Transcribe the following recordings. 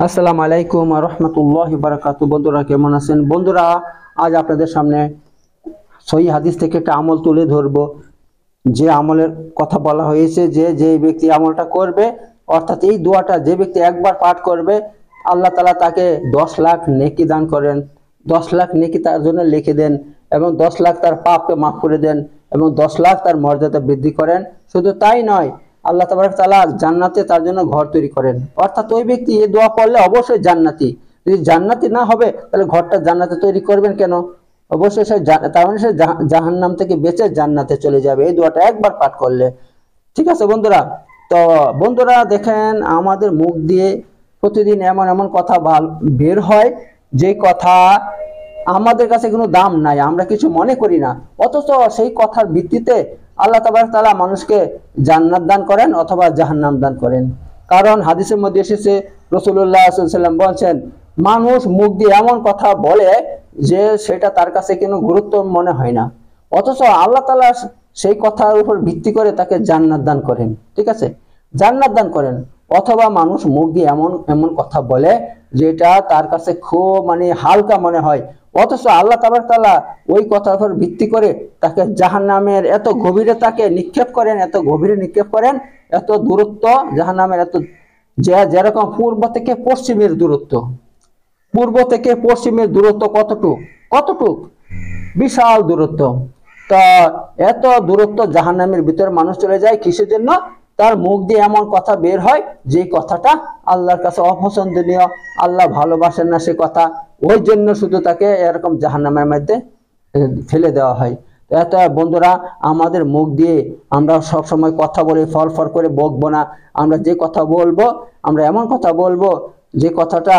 আসসালামু আলাইকুম রহমতুল্লাহ বারাকাতু। বন্ধুরা কেমন আছেন? বন্ধুরা, আজ আপনাদের সামনে সহিহ হাদিস থেকে একটা আমল তুলে ধরবো। যে আমলের কথা বলা হয়েছে যে যে ব্যক্তি আমলটা করবে, অর্থাৎ এই দোয়াটা যে ব্যক্তি একবার পাঠ করবে, আল্লাহ তাআলা তাকে 10 লাখ নেকি দান করেন, 10 লাখ নেকি তার জন্য লিখে দেন, এবং 10 লাখ তার পাপকে মাফ করে দেন, এবং 10 লাখ তার মর্যাদা বৃদ্ধি করেন। শুধু তাই নয়, আল্লাহ তাবারক তাআলা জান্নাতে তার জন্য ঘর তৈরি করেন। অর্থাৎ ওই ব্যক্তি এই দোয়া পড়লে অবশ্যই জান্নাতি। যদি জান্নাতি না হবে তাহলে ঘরটা জান্নাতে তৈরি করবেন কেন? অবশ্যই সে তার মানে সে জাহান্নাম থেকে বেঁচে জান্নাতে চলে যাবে এই দোয়াটা একবার পাঠ করলে। ঠিক আছে বন্ধুরা? তো বন্ধুরা দেখেন, আমাদের মুখ দিয়ে প্রতিদিন এমন এমন কথা বের হয় যে কথা আমাদের কাছে কোনো দাম নাই, আমরা কিছু মনে করি না, অথচ সেই কথার ভিত্তিতে আল্লাহ তাবারক তাআলা মানুষকে জান্নাত দান করেন অথবা জাহান্নাম দান করেন। কারণ হাদিসের মধ্যে এসেছে, রাসূলুল্লাহ সাল্লাল্লাহু আলাইহি ওয়াসাল্লাম বলেছেন, মানুষ মুখ দিয়ে এমন কথা বলে যে সেটা তার কাছে কোনো গুরুত্ব মনে হয় না, অথচ আল্লাহ তাআলা সেই কথার উপর ভিত্তি করে তাকে জান্নাত দান করেন। ঠিক আছে, জান্নাত দান করেন। অথবা মানুষ মুখ দিয়ে এমন এমন কথা বলে যেটা তার কাছে খুব হালকা মনে হয়, অথচ আল্লাহ তাবারক তাআলা ওই কথার উপর ভিত্তি করে তাকে জাহান্নামের এত গভীরে তাকে নিক্ষেপ করেন, এত গভীরে নিক্ষেপ করেন, এত দূরত্ব জাহান্নামের, এত যেরকম পূর্ব থেকে পশ্চিমের দূরত্ব, পূর্ব থেকে পশ্চিমের দূরত্ব কতটুক বিশাল দূরত্ব। তা এত দূরত্ব জাহান্নামের ভিতরে মানুষ চলে যায় কিসের জন্য? তার মুখ দিয়ে এমন কথা বের হয় যে কথাটা আল্লাহর কাছে অপছন্দনীয়, আল্লাহ ভালোবাসেন না সে কথা, ওই জন্য শুধু তাকে এরকম জাহান্নামের মধ্যে ফেলে দেওয়া হয়। এত বন্ধুরা, আমাদের মুখ দিয়ে আমরা সব সময় কথা বলে ফল করে বকবো না। আমরা যে কথা বলবো, আমরা এমন কথা বলবো যে কথাটা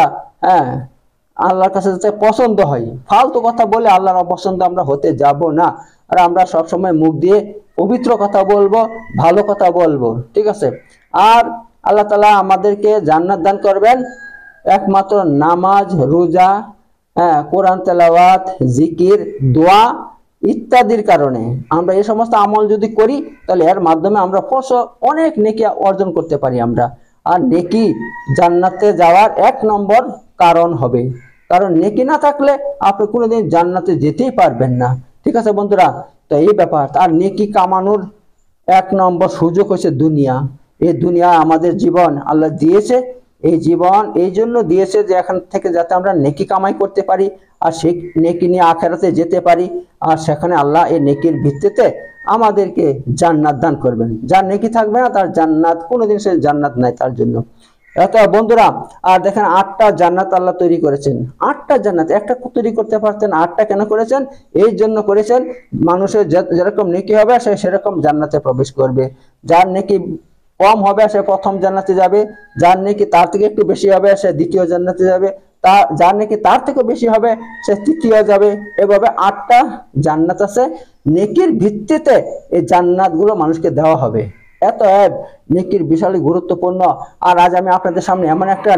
আল্লাহর কাছে যাতে পছন্দ হয়। ফালতু কথা বলে আল্লাহর অপছন্দ আমরা হতে যাব না। আর আমরা সব সময় মুখ দিয়ে পবিত্র কথা বলবো, ভালো কথা বলবো। ঠিক আছে? আর আল্লাহ তাআলা আমাদেরকে জান্নাত দান করবেন একমাত্র নামাজ, রোজা, কোরআন তেলাওয়াত, জিকির, দোয়া ইত্যাদির কারণে। আমরা এই সমস্ত আমল যদি করি তাহলে এর মাধ্যমে আমরা অনেক নেকি অর্জন করতে পারি আমরা। আর নেকি জান্নাতে যাওয়ার 1 নম্বর কারণ হবে, কারণ নেকি না থাকলে আপনি কোনোদিন জান্নাতে যেতেই পারবেন না। ঠিক আছে বন্ধুরা? তো এই ব্যাপার। আর নেকি কামানোর 1 নম্বর সুযোগ হচ্ছে দুনিয়া। এই দুনিয়া আমাদের জীবন আল্লাহ দিয়েছে, এই জীবন এই জন্য দিয়েছে যে এখান থেকে যাতে আমরা নেকি কামাই করতে পারি, আর সেই নেকি নিয়ে আখিরাতে যেতে পারি। আর সেখানে আল্লাহ এই নেকির ভিত্তিতে আমাদেরকে জান্নাত দান করবেন। যার নেকি থাকবে না তার জান্নাত কোনোদিন, সে জান্নাত নাই তার জন্য। এত বন্ধুরা, আর দেখেন 8টা জান্নাত আল্লাহ তৈরি করেছেন। 8টা জান্নাত, একটা তৈরি করতে পারতেন, 8টা কেন করেছেন? এই জন্য করেছেন মানুষের যেরকম নেকি হবে সে সেরকম জান্নাতে প্রবেশ করবে। যার নেকি কম হবে সে প্রথম জান্নাতে যাবে, যার নেকি তার থেকে একটু বেশি হবে সে দ্বিতীয় জান্নাতে যাবে, যার নেকি তার থেকে বেশি হবে সে তৃতীয় যাবে। এভাবে 8টা জান্নাত আছে, নেকির ভিত্তিতে এই জান্নাতগুলো মানুষকে দেওয়া হবে। এত নেকির বিশালই গুরুত্বপূর্ণ। আর আজ আমি আপনাদের সামনে এমন একটা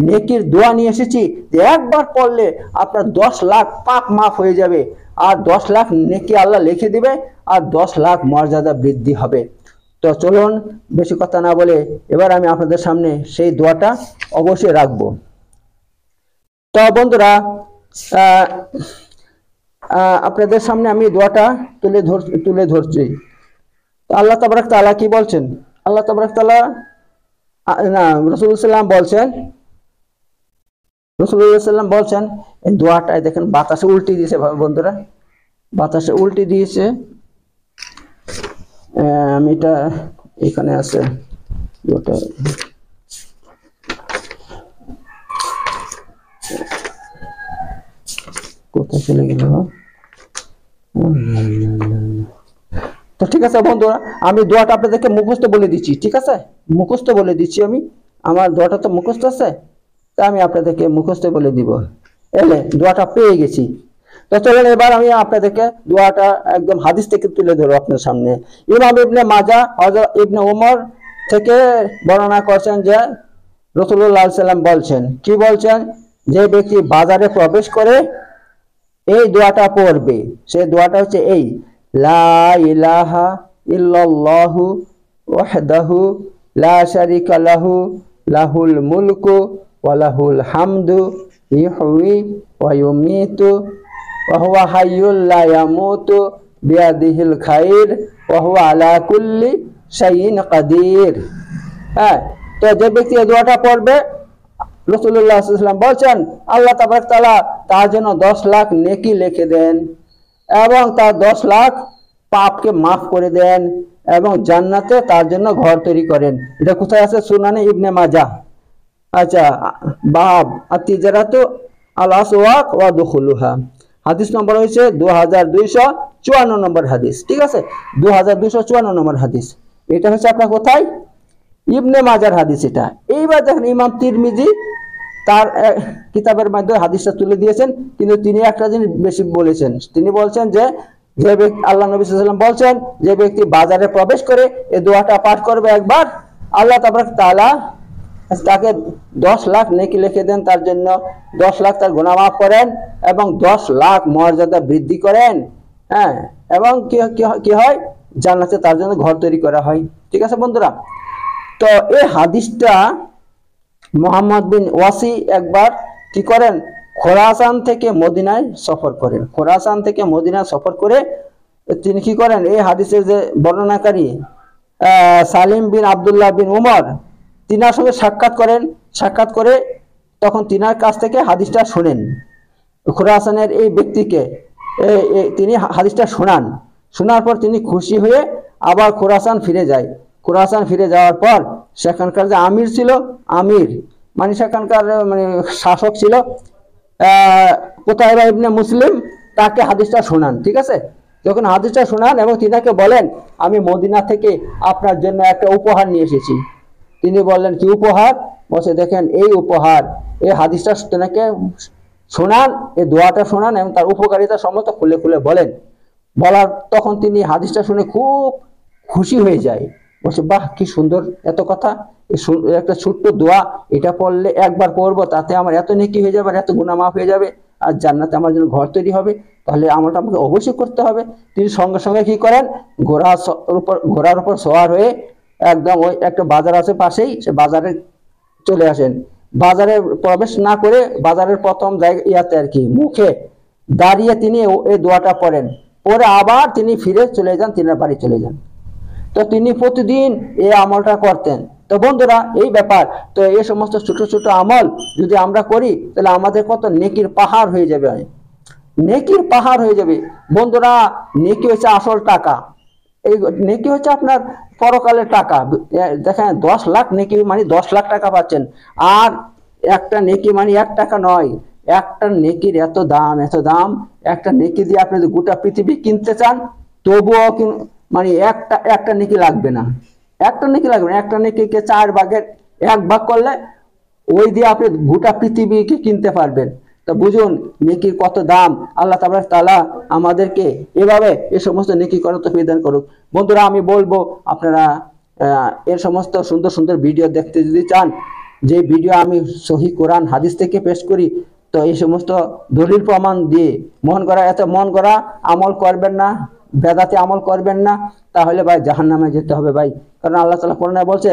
নেকির দোয়া নিয়ে এসেছি যে একবার পড়লে আপনার 10 লাখ পাপ মাফ হয়ে যাবে, আর 10 লাখ নেকি আল্লাহ লিখে দিবে, আর 10 লাখ মর্যাদা বৃদ্ধি হবে। তো চলুন বেশি কথা না বলে এবার আমি আপনাদের সামনে সেই দোয়াটা অবশ্যই রাখবো। তো বন্ধুরা, আপনাদের সামনে আমি দোয়াটা তুলে ধরছি। আল্লাহ তাবারক তাআলা কি বলছেন? আল্লাহ তাবারক তাআলা রাসূলুল্লাহ সাল্লাল্লাহু বলছেন এই দোয়াটায় দেখেন বাতাসে উল্টে দিয়েছে বন্ধুরা, বাতাসে উল্টে দিয়েছে। আমি এটা এখানে আছে দোয়াটা, কোথায় চলে গেল? তো ঠিক আছে বন্ধুরা, আমি দোয়াটা আপনাদেরকে মুখস্থ বলে দিচ্ছি। ঠিক আছে, মুখস্থ বলে দিচ্ছি আমি, আমার দোয়াটা তো মুখস্থ আছে, তা আমি আপনাদেরকে মুখস্থ বলে দিব। এলে দোয়াটা পেয়ে গেছি। তো চলেন এবার আমি আপনাদেরকে দোয়াটা একদম হাদিস থেকে তুলে ধরবো আপনার সামনে। ইমাম ইবনে মাজাহ হযরত ইবনে ওমর থেকে বর্ণনা করছেন যে রাসূলুল্লাহ সাল্লাল্লাহু আলাইহি ওয়াসাল্লাম বলছেন, কি বলছেন? যে ব্যক্তি বাজারে প্রবেশ করে এই দোয়াটা পড়বে, সেই দোয়াটা হচ্ছে এই, লা ইলাহা ইল্লাল্লাহু ওয়াহদাহু লা শারিকা লাহু লাহুল মুলকু ওয়ালাহুল হামদু ইহয়ি ওয়া ইউমীতু ওয়া হুয়া হাইয়ুল লা ইয়ামুতু বিয়াদিহিল খাইর ওয়া হুয়া আলা কুল্লি শাইইন কাদির। হ্যাঁ, তো যে ব্যক্তি এই দোয়াটা পড়বে রাসূলুল্লাহ সাল্লাল্লাহু আলাইহি ওয়াসাল্লাম বলছেন আল্লাহ তাবারক তাআলা তার জন্য 10 লাখ নেকি লিখে দেন এবং তার 10 লাখ পাপকে মাফ করে দেন এবং জান্নাতে তার জন্য ঘর তৈরি করেন। এটা কোথায় আছে? সুনানে ইবনে মাজাহ। আচ্ছা, বাব আত-তিজারাতু আল আসওয়াক ওয়া দুখুলুহা, হাদিস নম্বর হয়েছে 2254 নম্বর হাদিস। ঠিক আছে, 2254 নম্বর হাদিস। এটা হচ্ছে আপনার কোথায়? ইবনে মাজার হাদিস এটা। এইবার দেখেন ইমাম তিরমিজি তার কিতাবের মাধ্যমে হাদিসটা তুলে দিয়েছেন, কিন্তু তিনি একটা জিনিস বেশি বলেছেন। তিনি বলছেন যে ব্যক্তি, আল্লাহ নবী সাল্লাল্লাহু আলাইহি ওয়াসাল্লাম বলছেন, যে ব্যক্তি বাজারে প্রবেশ করে এই দোয়াটা পাঠ করবে একবার, আল্লাহ তাবারক তাআলা তাকে 10 লাখ নেকি লিখে দেন, তার জন্য 10 লাখ তার গুনাহ মাফ করেন এবং 10 লাখ মর্যাদা বৃদ্ধি করেন। হ্যাঁ, এবং কি হয়? জান্নাতে তার জন্য ঘর তৈরি করা হয়। ঠিক আছে বন্ধুরা, তো এই হাদিসটা মুহাম্মদ বিন ওয়াসি একবার কি করেন? খোরাসান থেকে মদিনায় সফর করেন। খোরাসান থেকে মদিনায় সফর করে তিনি কি করেন? এই হাদিসের যে বর্ণনাকারী সালিম বিন আব্দুল্লাহ বিন উমর, তিনার সঙ্গে সাক্ষাৎ করেন। সাক্ষাৎ করে তখন তিনার কাছ থেকে হাদিসটা শোনেন। খোরাসানের এই ব্যক্তিকে তিনি হাদিসটা শোনান। শোনার পর তিনি খুশি হয়ে আবার খোরাসান ফিরে যায়। খোরাসান ফিরে যাওয়ার পর সেখানকার যে আমির ছিল, আমির মানে সেখানকার মানে শাসক ছিল কুতাইবা ইবনে মুসলিম, তাকে হাদিসটা শোনান। ঠিক আছে, যখন হাদিসটা শোনান এবং তিনাকে বলেন আমি মদিনা থেকে আপনার জন্য একটা উপহার নিয়ে এসেছি। তিনি বললেন কি উপহার? বলছে দেখেন এই উপহার। এই হাদিসটা তেনাকে শোনান, এই দোয়াটা শোনান এবং তার উপকারিতা সমস্ত খুলে খুলে বলেন। বলার তখন তিনি হাদিসটা শুনে খুব খুশি হয়ে যায়। বলছে বাহ, কি সুন্দর এত কথা, একটা ছোট্ট দোয়া, এটা পড়লে একবার পড়বো, তাতে আমার এত নেকি হয়ে যাবে, এত গুনাহ মাফ হয়ে যাবে, আর জান্নাতে আমার জন্য ঘর তৈরি হবে। তাহলে আমলটা আমাকে অবশ্যই করতে হবে। তিনি সঙ্গে সঙ্গে কি করেন? ঘোড়ার উপর সওয়ার হয়ে একদম ওই একটা বাজার আছে পাশেই, সে বাজারে চলে আসেন। বাজারে প্রবেশ না করে বাজারের প্রথম ইয়াতে আর কি মুখে দাঁড়িয়ে তিনি এই দোয়াটা পড়েন। পরে আবার তিনি ফিরে চলে যান, তিনার বাড়ি চলে যান। তো তিনি প্রতিদিন এই আমলটা করতেন। তো বন্ধুরা এই ব্যাপার, তো এই সমস্ত ছোট ছোট আমল যদি আমরা করি তাহলে আমাদের কত নেকির পাহাড় হয়ে যাবে, নেকির পাহাড় হয়ে যাবে। বন্ধুরা নেকি হচ্ছে আসল টাকা, এই নেকি হচ্ছে আপনার পরকালের টাকা। দেখেন 10 লাখ নেকি মানে 10 লাখ টাকা পাচ্ছেন, আর একটা নেকি মানে 1 টাকা নয়, একটা নেকির এত দাম, এত দাম। একটা নেকি দিয়ে আপনি যদি গোটা পৃথিবী কিনতে চান তবুও মানে একটা নেকি লাগবে না, একটা নেকি লাগবে না। একটা নেকিকে 4 ভাগের 1 ভাগ করলে ওই দিয়ে আপনি গোটা পৃথিবীকে কিনতে পারবেন। তো বুঝুন নেকির কত দাম। আল্লাহ তাবারক তাআলা আমাদেরকে এভাবে এই সমস্ত নেকি করার তৌফিক দান করুক। বন্ধুরা আমি বলবো আপনারা এর সমস্ত সুন্দর সুন্দর ভিডিও দেখতে যদি চান, যে ভিডিও আমি সহি কোরআন হাদিস থেকে পেশ করি, তো এই সমস্ত দলিল প্রমাণ দিয়ে মন গড়া আমল করবেন না, বেদাতে আমল করবেন না, তাহলে ভাই জাহান্নামে যেতে হবে ভাই। কারণ আল্লাহ তাআলা কোরআনে বলছে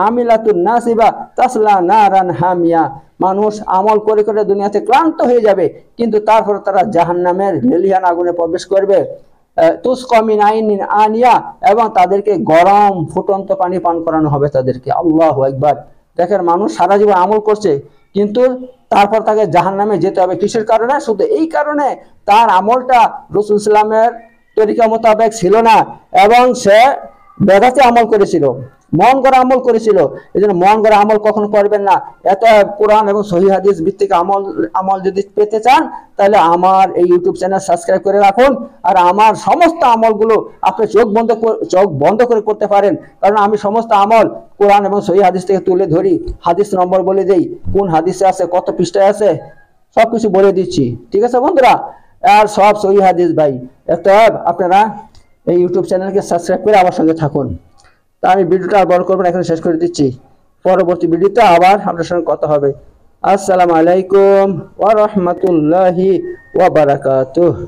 আমিলাতুন নাসিবা তাসলা নারান হামিয়া, মানুষ আমল করে করে দুনিয়াতে ক্লান্ত হয়ে যাবে, কিন্তু তারপর তারা জাহান্নামের লেলিহান আগুনে প্রবেশ করবে। তুসকামিন আইনিন আনিয়া, এবং তাদেরকে গরম ফুটন্ত পানি পান করানো হবে তাদেরকে। আল্লাহু আকবার। দেখেন মানুষ সারা জীবন আমল করছে, কিন্তু তারপর তাকে জাহান্নামে যেতে হবে। কিসের কারণে? শুধু এই কারণে তার আমলটা রাসূল সাল্লাল্লাহু আলাইহি ওয়াসাল্লামের তরিকা মোতাবেক ছিল না, এবং সে বেদাতে আমল করেছিল, মন গড়া আমল করেছিল। এই জন্য মন গড়া আমল কখনো করবেন না। এত কোরআন এবং সহিহ হাদিস ভিত্তিক আমল যদি পেতে চান, তাহলে আমার এই ইউটিউব চ্যানেল সাবস্ক্রাইব করে রাখুন, আর আমার সমস্ত আমলগুলো আপনি চোখ বন্ধ করে করতে পারেন। কারণ আমি সমস্ত আমল কোরআন এবং সহিহ হাদিস থেকে তুলে ধরি, হাদিস নম্বর বলে দেই, কোন হাদিসে আছে, কত পৃষ্ঠায় আছে, সবকিছু বলে দিচ্ছি। ঠিক আছে বন্ধুরা, আর সব সহিহ হাদিস ভাই। অতএব আপনারা এই ইউটিউব চ্যানেলকে সাবস্ক্রাইব করে আমার সঙ্গে থাকুন। তা আমি ভিডিওটা আর বড় করবো না, এখানে শেষ করে দিচ্ছি। পরবর্তী ভিডিওতে আবার আপনার সঙ্গে কথা হবে। আসসালামু আলাইকুম ওয়া রাহমাতুল্লাহি ওয়া বারাকাতুহু।